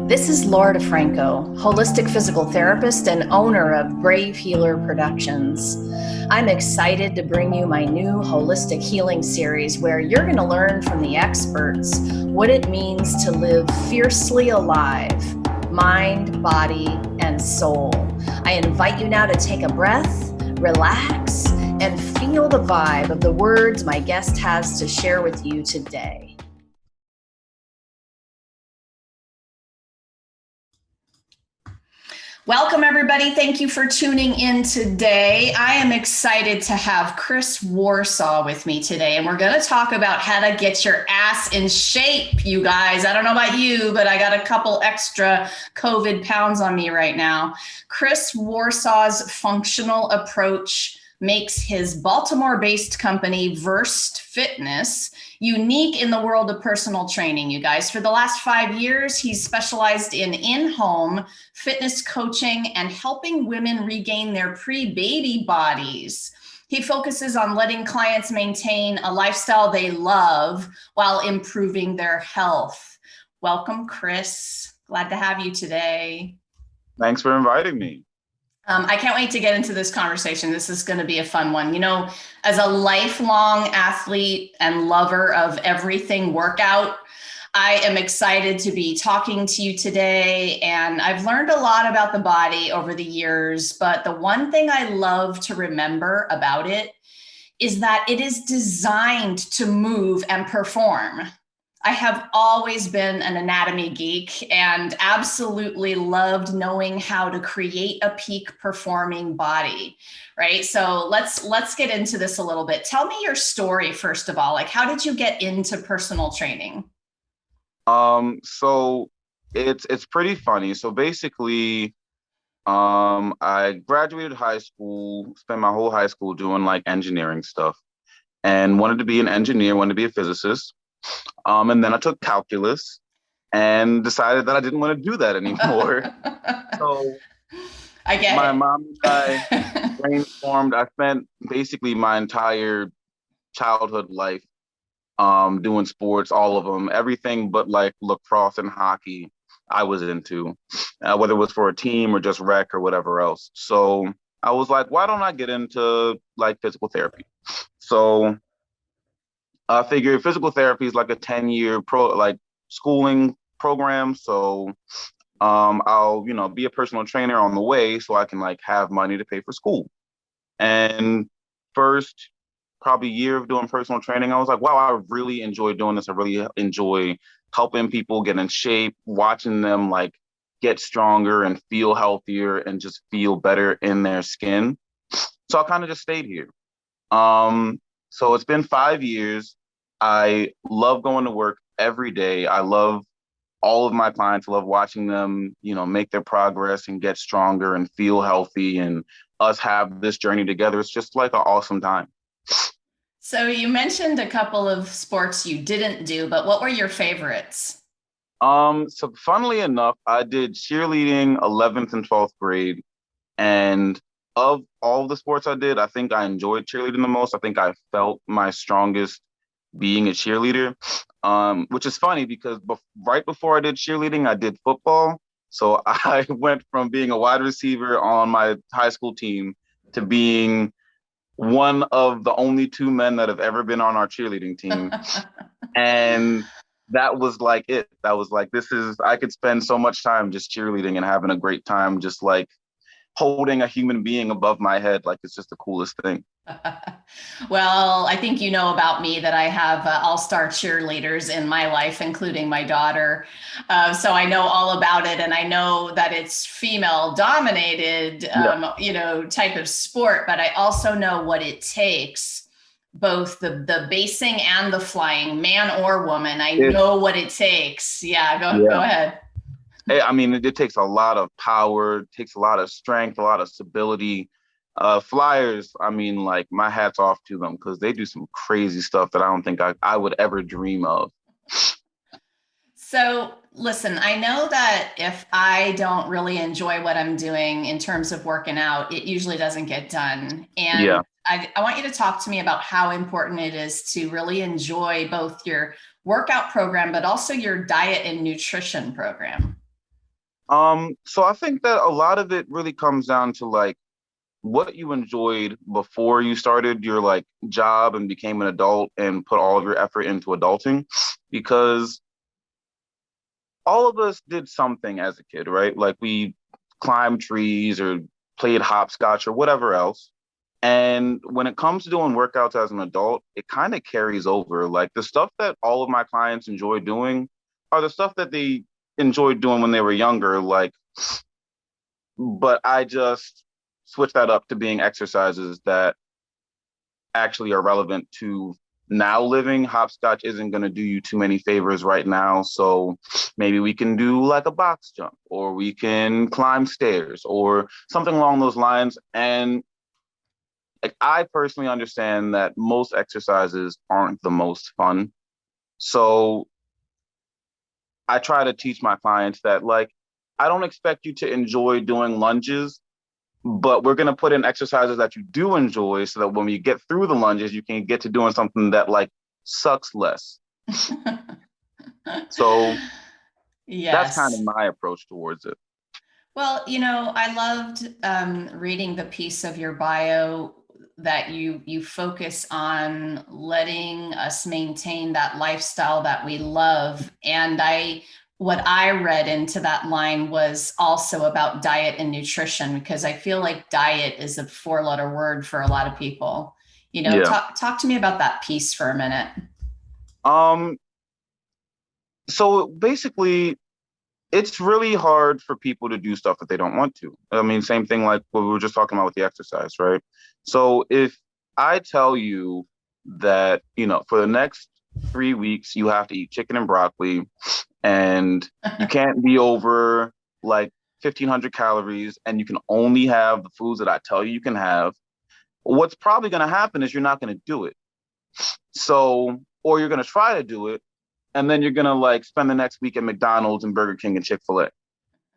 This is Laura DeFranco, holistic physical therapist and owner of Brave Healer Productions. I'm excited to bring you my new holistic healing series where you're going to learn from the experts what it means to live fiercely alive, mind, body, and soul. I invite you now to take a breath, relax, and feel the vibe of the words my guest has to share with you today. Welcome, everybody. Thank you for tuning in today. I am excited to have Kris Warsaw with me today, and we're going to talk about how to get your ass in shape, you guys. I don't know about you, but I got a couple extra COVID pounds on me right now. Kris Warsaw's functional approach makes his Baltimore-based company, Versed Fitness, unique in the world of personal training, you guys. For the last 5 years, he's specialized in in-home fitness coaching and helping women regain their pre-baby bodies. He focuses on letting clients maintain a lifestyle they love while improving their health. Welcome, Kris. Glad to have you today. Thanks for inviting me. I can't wait to get into this conversation. This is going to be a fun one. You know, as a lifelong athlete and lover of everything workout, I am excited to be talking to you today. And I've learned a lot about the body over the years, but the one thing I love to remember about it is that it is designed to move and perform. I have always been an anatomy geek and absolutely loved knowing how to create a peak performing body, right? So let's get into this a little bit. Tell me your story, first of all. Like, how did you get into personal training? So it's pretty funny. So basically, I graduated high school, spent my whole high school doing like engineering stuff, and wanted to be an engineer, wanted to be a physicist. And then I took calculus and decided that I didn't want to do that anymore. So I get my it. mom and I brainstormed. I spent basically my entire childhood life doing sports, all of them, everything but like lacrosse and hockey I was into, whether it was for a team or just rec or whatever else. So I was like, why don't I get into like physical therapy? So I figured physical therapy is like a 10-year schooling program. So I'll, be a personal trainer on the way so I can like have money to pay for school. And first probably year of doing personal training, I was like, wow, I really enjoy doing this. I really enjoy helping people get in shape, watching them like get stronger and feel healthier and just feel better in their skin. So I kind of just stayed here. So it's been 5 years. I love going to work every day. I love all of my clients. I love watching them, make their progress and get stronger and feel healthy and us have this journey together. It's just like an awesome time. So you mentioned a couple of sports you didn't do, but what were your favorites? So funnily enough, I did cheerleading 11th and 12th grade. And of all the sports I did, I think I enjoyed cheerleading the most. I think I felt my strongest being a cheerleader, which is funny because right before I did cheerleading, I did football. So I went from being a wide receiver on my high school team to being one of the only two men that have ever been on our cheerleading team. And that was like it. That was like, I could spend so much time just cheerleading and having a great time, just like holding a human being above my head. Like, it's just the coolest thing. Well, I think you know about me that I have all-star cheerleaders in my life, including my daughter. So I know all about it. And I know that it's female dominated, type of sport, but I also know what it takes, both the basing and the flying, man or woman. I know what it takes. Yeah, go ahead. I mean, it takes a lot of power, it takes a lot of strength, a lot of stability. Flyers, I mean, like, my hat's off to them because they do some crazy stuff that I don't think I would ever dream of. So listen, I know that if I don't really enjoy what I'm doing in terms of working out, it usually doesn't get done. And Yeah. I want you to talk to me about how important it is to really enjoy both your workout program, but also your diet and nutrition program. So I think that a lot of it really comes down to like what you enjoyed before you started your like job and became an adult and put all of your effort into adulting, because all of us did something as a kid, right? Like we climbed trees or played hopscotch or whatever else. And when it comes to doing workouts as an adult, it kind of carries over. Like the stuff that all of my clients enjoy doing are the stuff that they enjoyed doing when they were younger. Like, but I just switch that up to being exercises that actually are relevant to now living. Hopscotch isn't going to do you too many favors right now. So maybe we can do like a box jump, or we can climb stairs or something along those lines. And like, I personally understand that most exercises aren't the most fun. So I try to teach my clients that, like, I don't expect you to enjoy doing lunges, but we're going to put in exercises that you do enjoy so that when we get through the lunges, you can get to doing something that like sucks less. So that's kind of Yes. my approach towards it. Well, I loved reading the piece of your bio that you focus on letting us maintain that lifestyle that we love. And what I read into that line was also about diet and nutrition, because I feel like diet is a four-letter word for a lot of people. Yeah. Talk to me about that piece for a minute. Um, so basically, it's really hard for people to do stuff that they don't want to. I mean, same thing like what we were just talking about with the exercise, right? So if I tell you that, for the next 3 weeks, you have to eat chicken and broccoli, and you can't be over like 1,500 calories, and you can only have the foods that I tell you can have, what's probably going to happen is you're not going to do it. So, or you're going to try to do it, and then you're going to like spend the next week at McDonald's and Burger King and Chick-fil-A.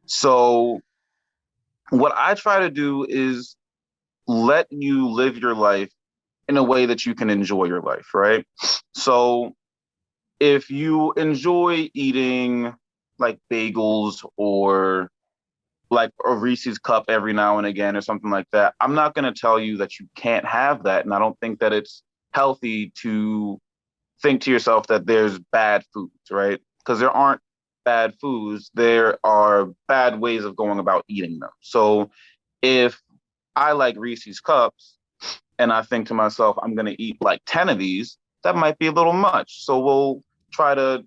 So what I try to do is let you live your life in a way that you can enjoy your life, right? So if you enjoy eating like bagels or like a Reese's cup every now and again or something like that, I'm not going to tell you that you can't have that. And I don't think that it's healthy to think to yourself that there's bad foods, right? Because there aren't bad foods, there are bad ways of going about eating them. So if I like Reese's cups and I think to myself, I'm going to eat like 10 of these, that might be a little much. So we'll try to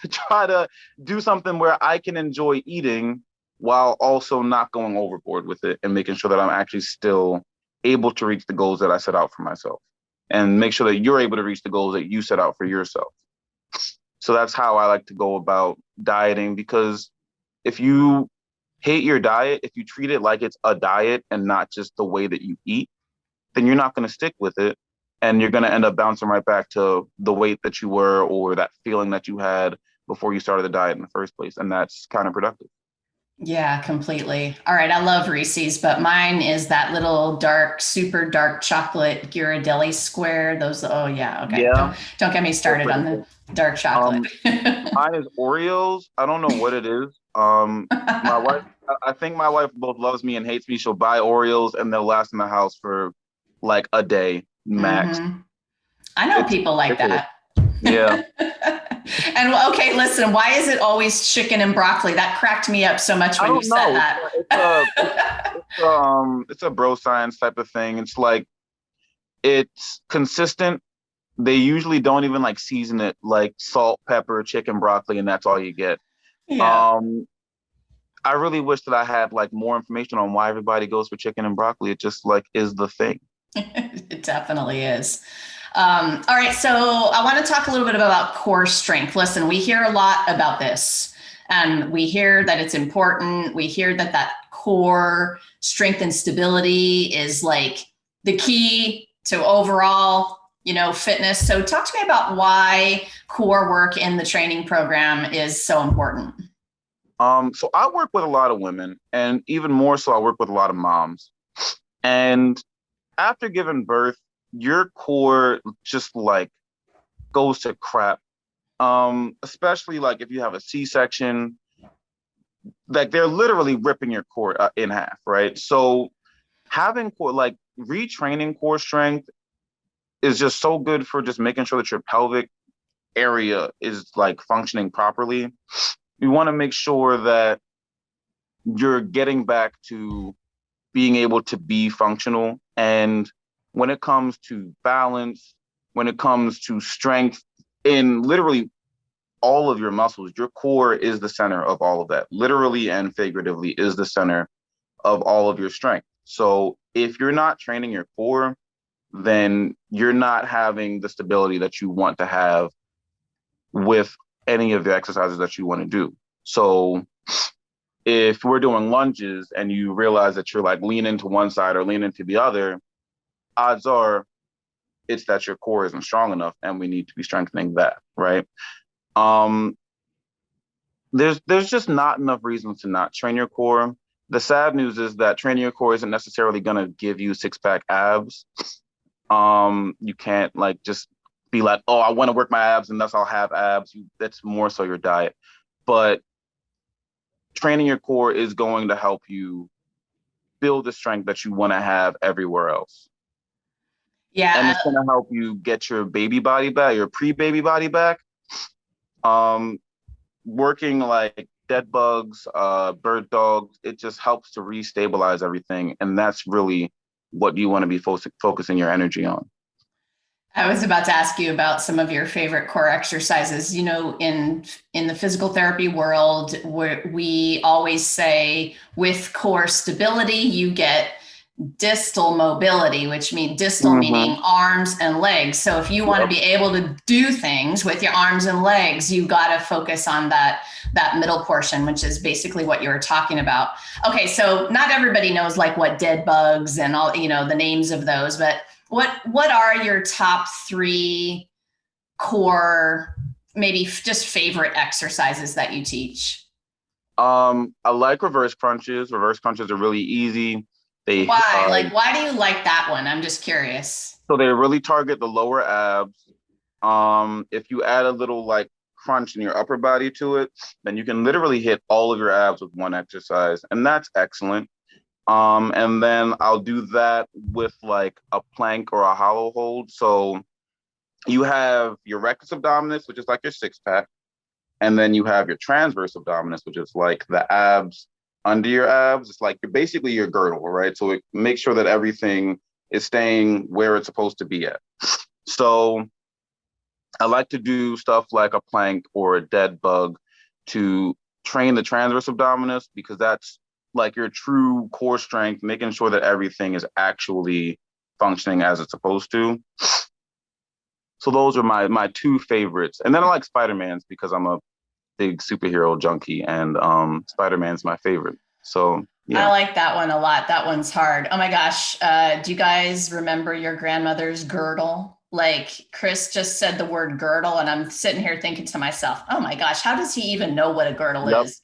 try to do something where I can enjoy eating while also not going overboard with it and making sure that I'm actually still able to reach the goals that I set out for myself and make sure that you're able to reach the goals that you set out for yourself. So that's how I like to go about dieting, because if you hate your diet, if you treat it like it's a diet and not just the way that you eat, then you're not going to stick with it. And you're going to end up bouncing right back to the weight that you were or that feeling that you had before you started the diet in the first place. And that's counterproductive. Yeah, completely. All right, I love Reese's, but mine is that little dark, super dark chocolate Ghirardelli square. Those, oh yeah, okay. Yeah, Don't get me they're started pretty on the good. dark chocolate. Um, Mine is Oreos. I don't know what it is. My wife, I think my wife both loves me and hates me. She'll buy Oreos and they'll last in the house for like a day max. Hmm. I know It's people like ridiculous. that. Yeah. And okay, listen, why is it always chicken and broccoli? That cracked me up so much I when you don't said know. that. It's a bro science type of thing. It's like it's consistent. They usually don't even like season it like salt, pepper, chicken, broccoli, and that's all you get. Yeah. Um, I really wish that I had like more information on why everybody goes for chicken and broccoli. It just like is the thing. It definitely is. All right, so I want to talk a little bit about core strength. Listen, we hear a lot about this, and we hear that it's important. We hear that that core strength and stability is like the key to overall, fitness. So talk to me about why core work in the training program is so important. So I work with a lot of women, and even more so, I work with a lot of moms. And after giving birth, your core just like goes to crap. Especially like if you have a C-section, like they're literally ripping your core in half, right? So having core, like retraining core strength is just so good for just making sure that your pelvic area is like functioning properly. You want to make sure that you're getting back to being able to be functional. And when it comes to balance, when it comes to strength in literally all of your muscles, your core is the center of all of that. Literally and figuratively is the center of all of your strength. So if you're not training your core, then you're not having the stability that you want to have with any of the exercises that you want to do. So if we're doing lunges and you realize that you're like leaning to one side or leaning to the other, odds are it's that your core isn't strong enough and we need to be strengthening that, right? Um, there's just not enough reasons to not train your core. The sad news is that training your core isn't necessarily going to give you six-pack abs. You can't like just be like, oh, I want to work my abs and thus I'll have abs. That's more so your diet. But training your core is going to help you build the strength that you want to have everywhere else. And Yeah. it's going to help you get your baby body back, your pre-baby body back. Working like dead bugs, bird dogs, it just helps to restabilize everything. And that's really what you want to be focusing your energy on. I was about to ask you about some of your favorite core exercises. You know, in the physical therapy world, we always say with core stability, you get distal mobility, which means distal Mm-hmm. meaning arms and legs. So if you want to Yep. be able to do things with your arms and legs, you got to focus on that middle portion, which is basically what you were talking about. Okay, so not everybody knows like what dead bugs and all, you know, the names of those, but what are your top three core, maybe just favorite exercises that you teach? I like reverse crunches. Reverse crunches are really easy. They Why? Like, why do you like that one? I'm just curious. so they really target the lower abs. If you add a little like crunch in your upper body to it, then you can literally hit all of your abs with one exercise, and that's excellent. And then I'll do that with like a plank or a hollow hold. So you have your rectus abdominis, which is like your six pack, and then you have your transverse abdominis, which is like the abs under your abs. It's like you're basically your girdle, right? So it makes sure that everything is staying where it's supposed to be at. So I like to do stuff like a plank or a dead bug to train the transverse abdominis because that's like your true core strength, making sure that everything is actually functioning as it's supposed to. So those are my two favorites. And then I like Spider-Man's because I'm a big superhero junkie and Spider-Man's my favorite. So I yeah. like that one a lot. That one's hard. Oh my gosh. Do you guys remember your grandmother's girdle? Like Kris just said the word girdle, and I'm sitting here thinking to myself, oh my gosh, how does he even know what a girdle Yep. is?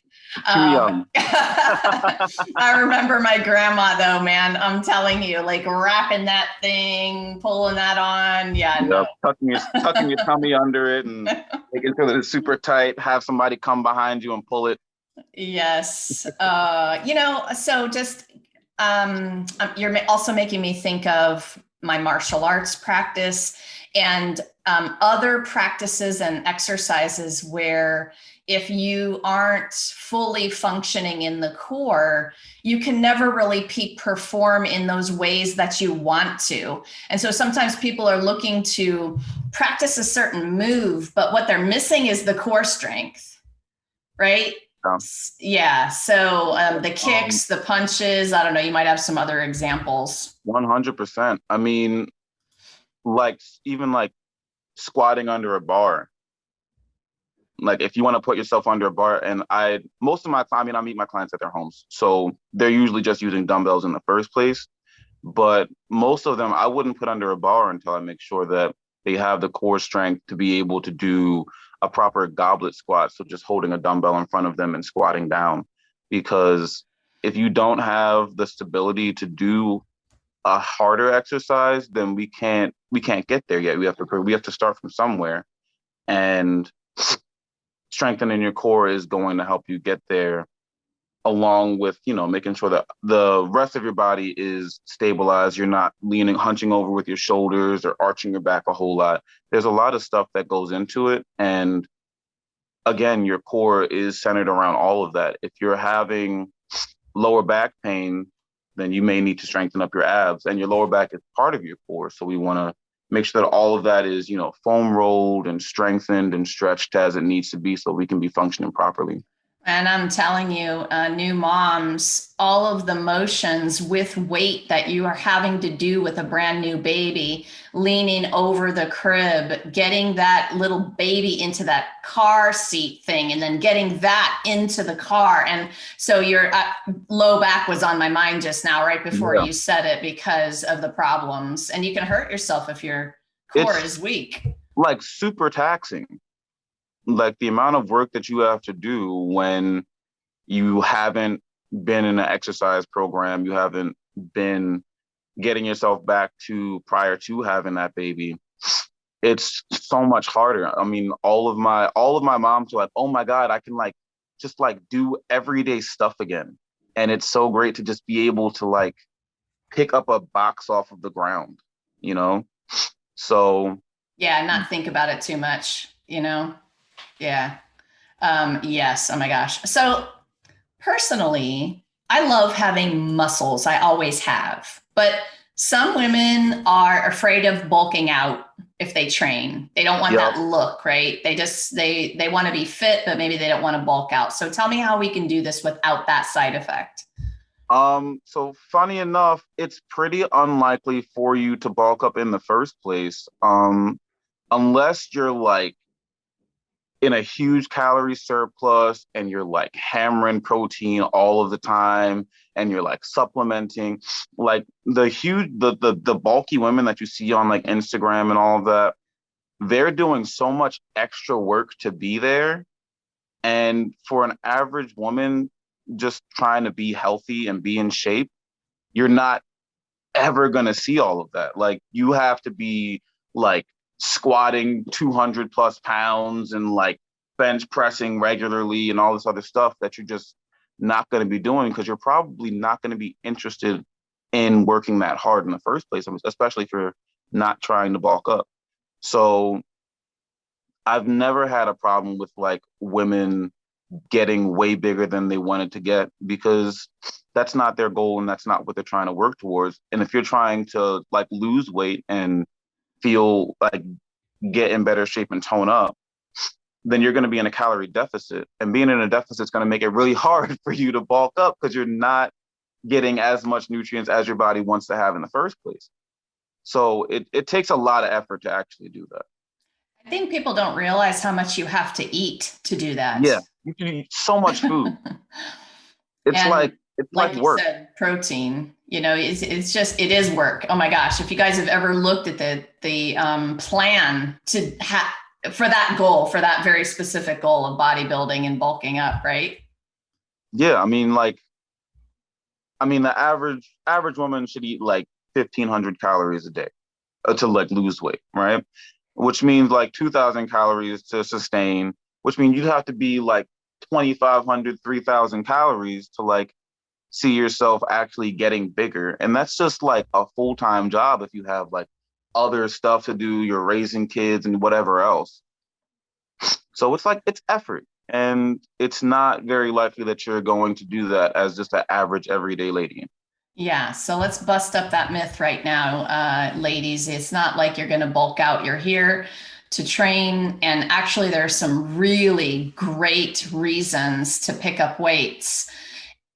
Too young. I remember my grandma though, man. I'm telling you, like wrapping that thing, pulling that on. Yeah, no. Yep. Tucking your tummy under it and making sure that it's super tight. Have somebody come behind you and pull it. Yes. You know, so just you're also making me think of my martial arts practice and other practices and exercises where if you aren't fully functioning in the core, you can never really peak perform in those ways that you want to. And so sometimes people are looking to practice a certain move, but what they're missing is the core strength, right? Yeah. Yeah. So the Um, kicks, the punches, I don't know, you might have some other examples. 100%. I mean, like even like squatting under a bar. Like if you want to put yourself under a bar, and I most of my time, I meet my clients at their homes, so they're usually just using dumbbells in the first place. But most of them, I wouldn't put under a bar until I make sure that they have the core strength to be able to do a proper goblet squat. So just holding a dumbbell in front of them and squatting down, because if you don't have the stability to do a harder exercise, then we can't get there yet. We have to start from somewhere, and strengthening your core is going to help you get there along with, making sure that the rest of your body is stabilized. You're not hunching over with your shoulders or arching your back a whole lot. There's a lot of stuff that goes into it. And again, your core is centered around all of that. If you're having lower back pain, then you may need to strengthen up your abs, and your lower back is part of your core. So we want to make sure that all of that is, foam rolled and strengthened and stretched as it needs to be so we can be functioning properly. And I'm telling you, new moms, all of the motions with weight that you are having to do with a brand new baby, leaning over the crib, getting that little baby into that car seat thing, and then getting that into the car. And so your low back was on my mind just now, right before Yeah. you said it, because of the problems. And you can hurt yourself if your core It's is weak. like super taxing. Like the amount of work that you have to do when you haven't been in an exercise program, you haven't been getting yourself back to prior to having that baby. It's so much harder. I mean, all of my moms are like, oh my God, I can just do everyday stuff again. And it's so great to just be able to pick up a box off of the ground, you know? So Yeah, not think about it too much. Yeah. Yes. Oh my gosh. So personally, I love having muscles. I always have. But some women are afraid of bulking out if they train. They don't want yeah. that look, right? They want to be fit, but maybe they don't want to bulk out. So tell me how we can do this without that side effect. So funny enough, it's pretty unlikely for you to bulk up in the first place. Unless you're in a huge calorie surplus and you're hammering protein all of the time and you're supplementing, the bulky women that you see on Instagram and all of that, they're doing so much extra work to be there. And for an average woman just trying to be healthy and be in shape, you're not ever going to see all of that. You have to be squatting 200 plus pounds and bench pressing regularly and all this other stuff that you're just not going to be doing because you're probably not going to be interested in working that hard in the first place, especially if you're not trying to bulk up. So I've never had a problem with women getting way bigger than they wanted to get because that's not their goal and that's not what they're trying to work towards. And if you're trying to lose weight and feel get in better shape and tone up, then you're going to be in a calorie deficit. And being in a deficit is going to make it really hard for you to bulk up because you're not getting as much nutrients as your body wants to have in the first place. So it takes a lot of effort to actually do that. I think people don't realize how much you have to eat to do that. Yeah, you can eat so much food. It's And it's like you work. said, protein, it's just, it is work. Oh my gosh. If you guys have ever looked at the plan to have for that goal, for that very specific goal of bodybuilding and bulking up, right? Yeah, the average woman should eat 1,500 calories a day to lose weight, right? Which means 2,000 calories to sustain, which means you'd have to be 2,500, 3,000 calories to see yourself actually getting bigger. And that's just a full-time job if you have other stuff to do, you're raising kids and whatever else. So it's effort. And it's not very likely that you're going to do that as just an average everyday lady. Yeah. So let's bust up that myth right now, ladies. It's not like you're going to bulk out. You're here to train. And actually, there are some really great reasons to pick up weights.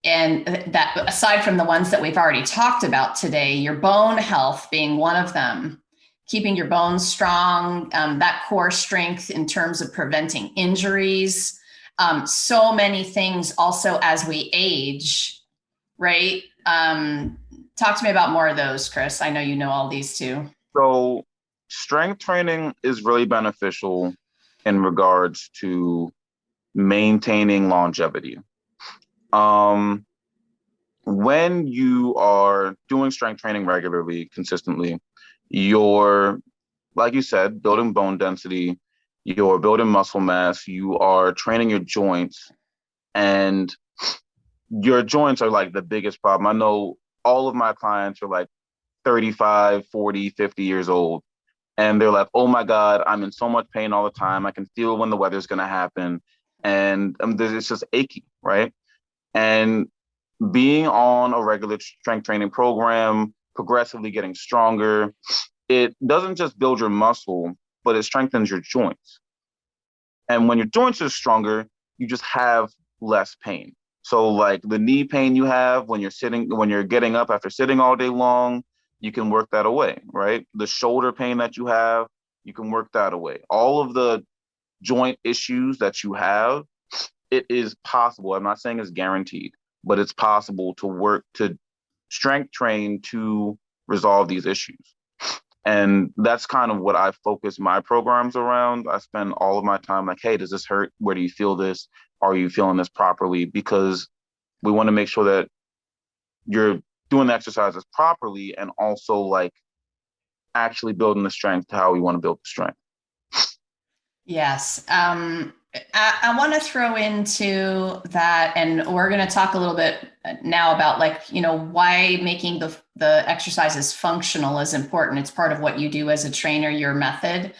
And that, aside from the ones that we've already talked about today, your bone health being one of them, keeping your bones strong, that core strength in terms of preventing injuries, so many things also as we age, right? Talk to me about more of those, Kris. I know you know all these too. So strength training is really beneficial in regards to maintaining longevity. When you are doing strength training regularly, consistently, you're, like you said, building bone density, you're building muscle mass, you are training your joints, and your joints are like the biggest problem. I know all of my clients are like 35, 40, 50 years old. And they're like, oh my God, I'm in so much pain all the time. I can feel when the weather's going to happen. And it's just achy, right? And being on a regular strength training program, progressively getting stronger, it doesn't just build your muscle, but it strengthens your joints. And when your joints are stronger, you just have less pain. So like the knee pain you have when you're getting up after sitting all day long, you can work that away, right? The shoulder pain that you have, you can work that away. All of the joint issues that you have, it is possible. I'm not saying it's guaranteed, but it's possible to work to strength train to resolve these issues. And that's kind of what I focus my programs around. I spend all of my time like, hey, does this hurt? Where do you feel this? Are you feeling this properly? Because we want to make sure that you're doing the exercises properly and also like actually building the strength to how we want to build the strength. Yes. I want to throw into that, and we're going to talk a little bit now about why making the exercises functional is important. It's part of what you do as a trainer, your method.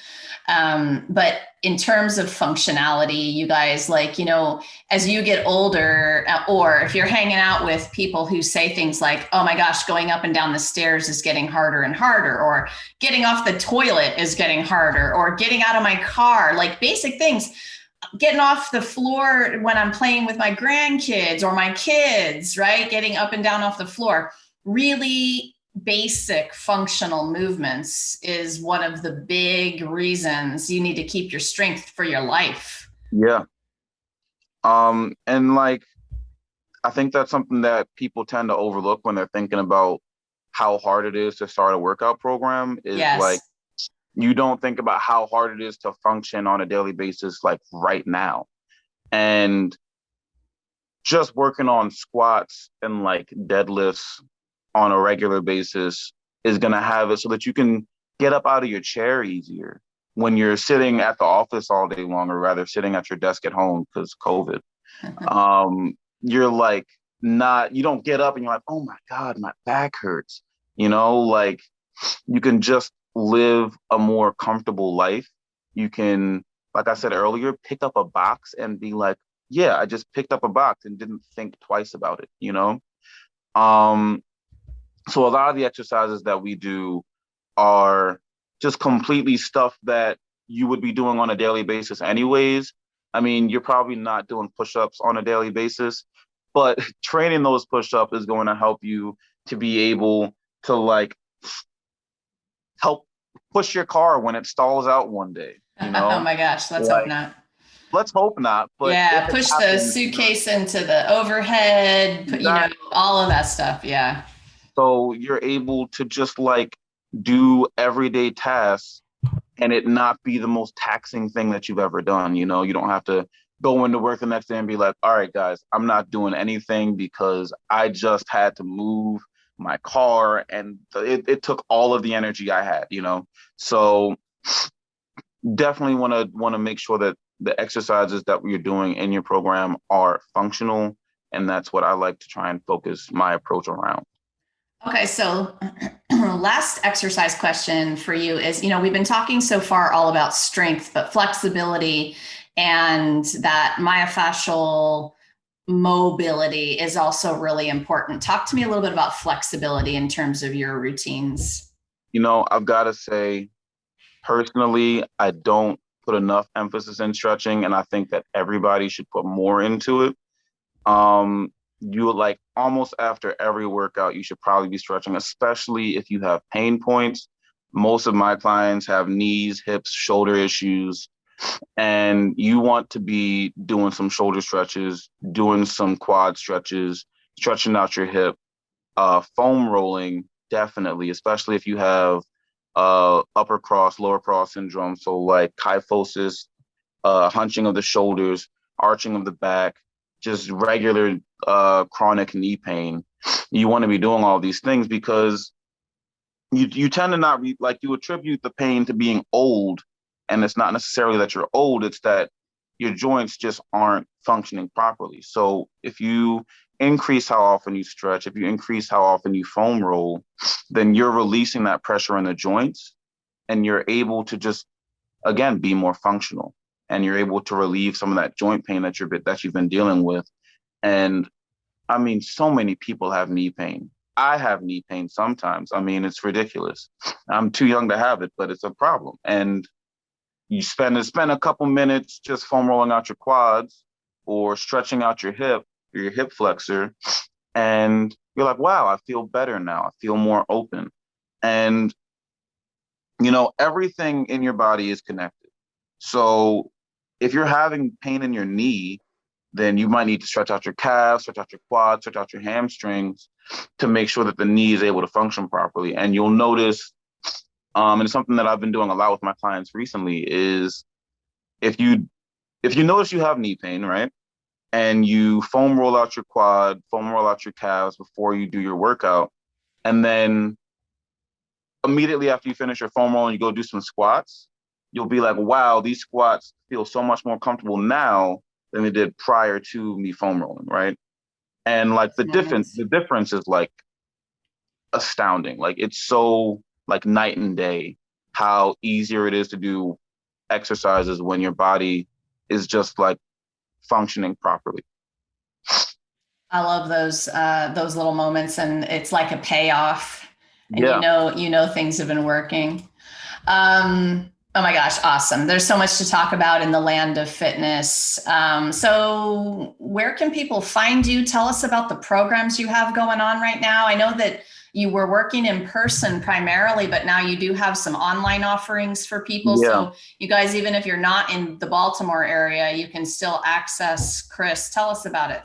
But in terms of functionality, you guys, as you get older, or if you're hanging out with people who say things like, oh my gosh, going up and down the stairs is getting harder and harder, or getting off the toilet is getting harder, or getting out of my car, like basic things, getting off the floor when I'm playing with my grandkids or my kids, right? Getting up and down off the floor, really basic functional movements is one of the big reasons you need to keep your strength for your life. Yeah. And like, I think that's something that people tend to overlook when they're thinking about how hard it is to start a workout program is Yes. like, you don't think about how hard it is to function on a daily basis, like right now. And just working on squats and like deadlifts on a regular basis is going to have it so that you can get up out of your chair easier when you're sitting at the office all day long, or rather sitting at your desk at home because COVID. You're like you don't get up and you're like, oh my God, my back hurts. Like you can just live a more comfortable life. You can, like I said earlier, pick up a box and be like, yeah, I just picked up a box and didn't think twice about it. So a lot of the exercises that we do are just completely stuff that you would be doing on a daily basis anyways. I mean, you're probably not doing push-ups on a daily basis, but training those push-ups is going to help you to be able to like help push your car when it stalls out one day. Oh my gosh, let's hope not. Let's hope not. But yeah, push the suitcase into the overhead, exactly. All of that stuff. Yeah. So you're able to just like do everyday tasks and it not be the most taxing thing that you've ever done. You don't have to go into work the next day and be like, all right, guys, I'm not doing anything because I just had to move my car and it took all of the energy I had, So definitely want to make sure that the exercises that we're doing in your program are functional. And that's what I like to try and focus my approach around. Okay, so last exercise question for you is, we've been talking so far all about strength, but flexibility and that myofascial mobility is also really important. Talk to me a little bit about flexibility in terms of your routines. I've got to say, personally, I don't put enough emphasis in stretching, and I think that everybody should put more into it. You like almost after every workout, you should probably be stretching, especially if you have pain points. Most of my clients have knees, hips, shoulder issues, and you want to be doing some shoulder stretches, doing some quad stretches, stretching out your hip, foam rolling, definitely, especially if you have upper cross, lower cross syndrome. So like kyphosis, hunching of the shoulders, arching of the back, just regular chronic knee pain. You want to be doing all these things because you tend to not you attribute the pain to being old, and it's not necessarily that you're old, it's that your joints just aren't functioning properly. So if you increase how often you stretch, if you increase how often you foam roll, then you're releasing that pressure in the joints and you're able to just, again, be more functional, and you're able to relieve some of that joint pain that you've been dealing with. And I mean, so many people have knee pain. I have knee pain sometimes. I mean, it's ridiculous. I'm too young to have it, but it's a problem. And you spend a couple minutes just foam rolling out your quads or stretching out your hip flexor, and you're like, wow, I feel better now. I feel more open. And everything in your body is connected. So if you're having pain in your knee, then you might need to stretch out your calves, stretch out your quads, stretch out your hamstrings to make sure that the knee is able to function properly. And you'll notice, and it's something that I've been doing a lot with my clients recently, is if you notice you have knee pain, right, and you foam roll out your quad, foam roll out your calves before you do your workout, and then immediately after you finish your foam roll and you go do some squats, you'll be like, wow, these squats feel so much more comfortable now than they did prior to me foam rolling, right? And like the difference is like astounding. Like it's so like night and day how easier it is to do exercises when your body is just like functioning properly. I love those little moments, and it's like a payoff, and Yeah. you know things have been working. Oh my gosh, awesome! There's so much to talk about in the land of fitness. So where can people find you? Tell us about the programs you have going on right now. I know that you were working in person primarily, but now you do have some online offerings for people. Yeah. So you guys, even if you're not in the Baltimore area, you can still access Kris. Tell us about it.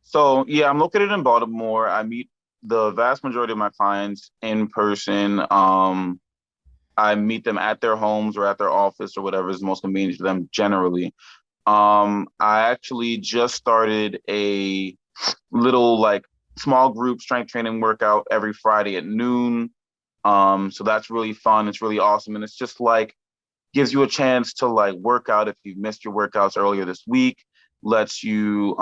So yeah, I'm located in Baltimore. I meet the vast majority of my clients in person. I meet them at their homes or at their office or whatever is most convenient to them generally. I actually just started a little like small group strength training workout every Friday at noon. So that's really fun. It's really awesome. And it's just like gives you a chance to like work out if you missed your workouts earlier this week, lets you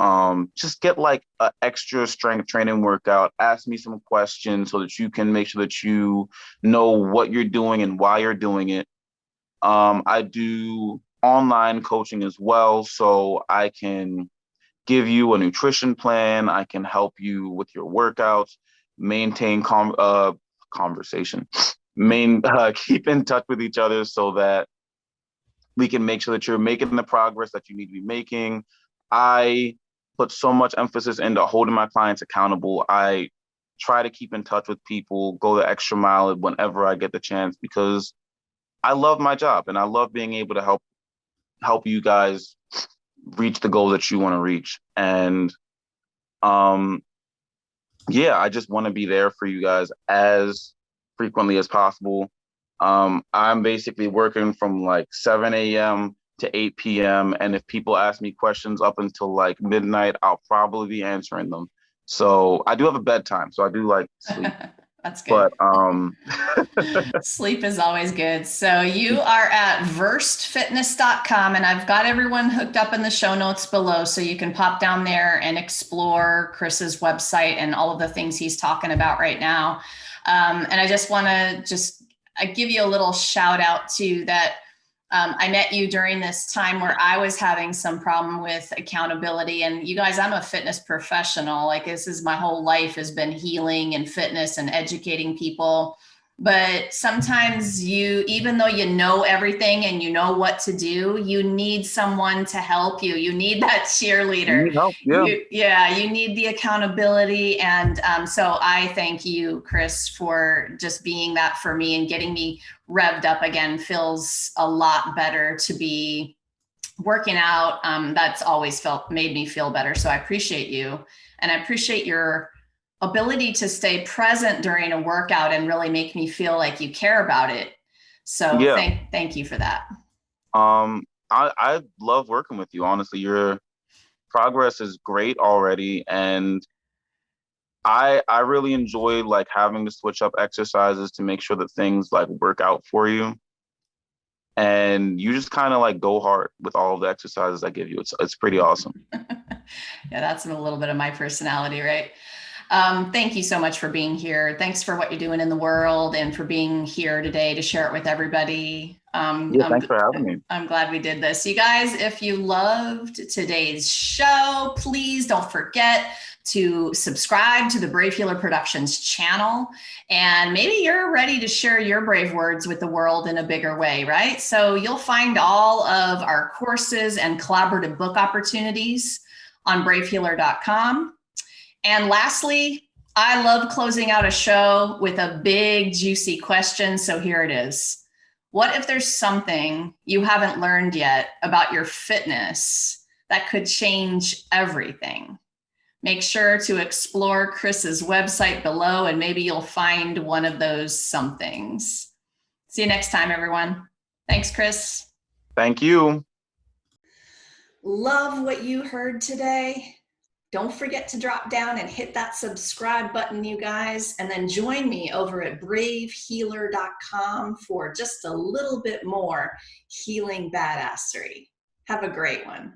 just get like an extra strength training workout, ask me some questions so that you can make sure that you know what you're doing and why you're doing it. I do online coaching as well, so I can give you a nutrition plan. I can help you with your workouts, maintain conversation, keep in touch with each other so that we can make sure that you're making the progress that you need to be making. I put so much emphasis into holding my clients accountable. I try to keep in touch with people, go the extra mile whenever I get the chance, because I love my job and I love being able to help you guys reach the goals that you want to reach. And yeah, I just want to be there for you guys as frequently as possible. I'm basically working from like 7 a.m. to 8 p.m. And if people ask me questions up until like midnight, I'll probably be answering them. So I do have a bedtime, so I do like sleep. That's good. But Sleep is always good. So you are at versed.fitness.com, and I've got everyone hooked up in the show notes below, so you can pop down there and explore Kris's website and all of the things he's talking about right now. And I just want to I give you a little shout out to that. I met you during this time where I was having some problem with accountability. And you guys, I'm a fitness professional. Like this is my whole life has been healing and fitness and educating people. But sometimes even though you know everything and you know what to do, you need someone to help you. You need that cheerleader. you need help, yeah. You need the accountability. And so I thank you, Kris, for just being that for me and getting me revved up again. Feels a lot better to be working out. That's always made me feel better. So I appreciate you. And I appreciate your ability to stay present during a workout and really make me feel like you care about it. So Yeah. thank you for that. I love working with you. Honestly, your progress is great already, and I really enjoy like having to switch up exercises to make sure that things like work out for you. And you just kind of like go hard with all of the exercises I give you. It's pretty awesome. Yeah, that's a little bit of my personality, right? Thank you so much for being here. Thanks for what you're doing in the world and for being here today to share it with everybody. Yeah, thanks for having me. I'm glad we did this. You guys, if you loved today's show, please don't forget to subscribe to the Brave Healer Productions channel. And maybe you're ready to share your brave words with the world in a bigger way, right? So you'll find all of our courses and collaborative book opportunities on bravehealer.com. And lastly, I love closing out a show with a big, juicy question. So here it is. What if there's something you haven't learned yet about your fitness that could change everything? Make sure to explore Kris's website below, and maybe you'll find one of those somethings. See you next time, everyone. Thanks, Kris. Thank you. Love what you heard today. Don't forget to drop down and hit that subscribe button, you guys, and then join me over at bravehealer.com for just a little bit more healing badassery. Have a great one.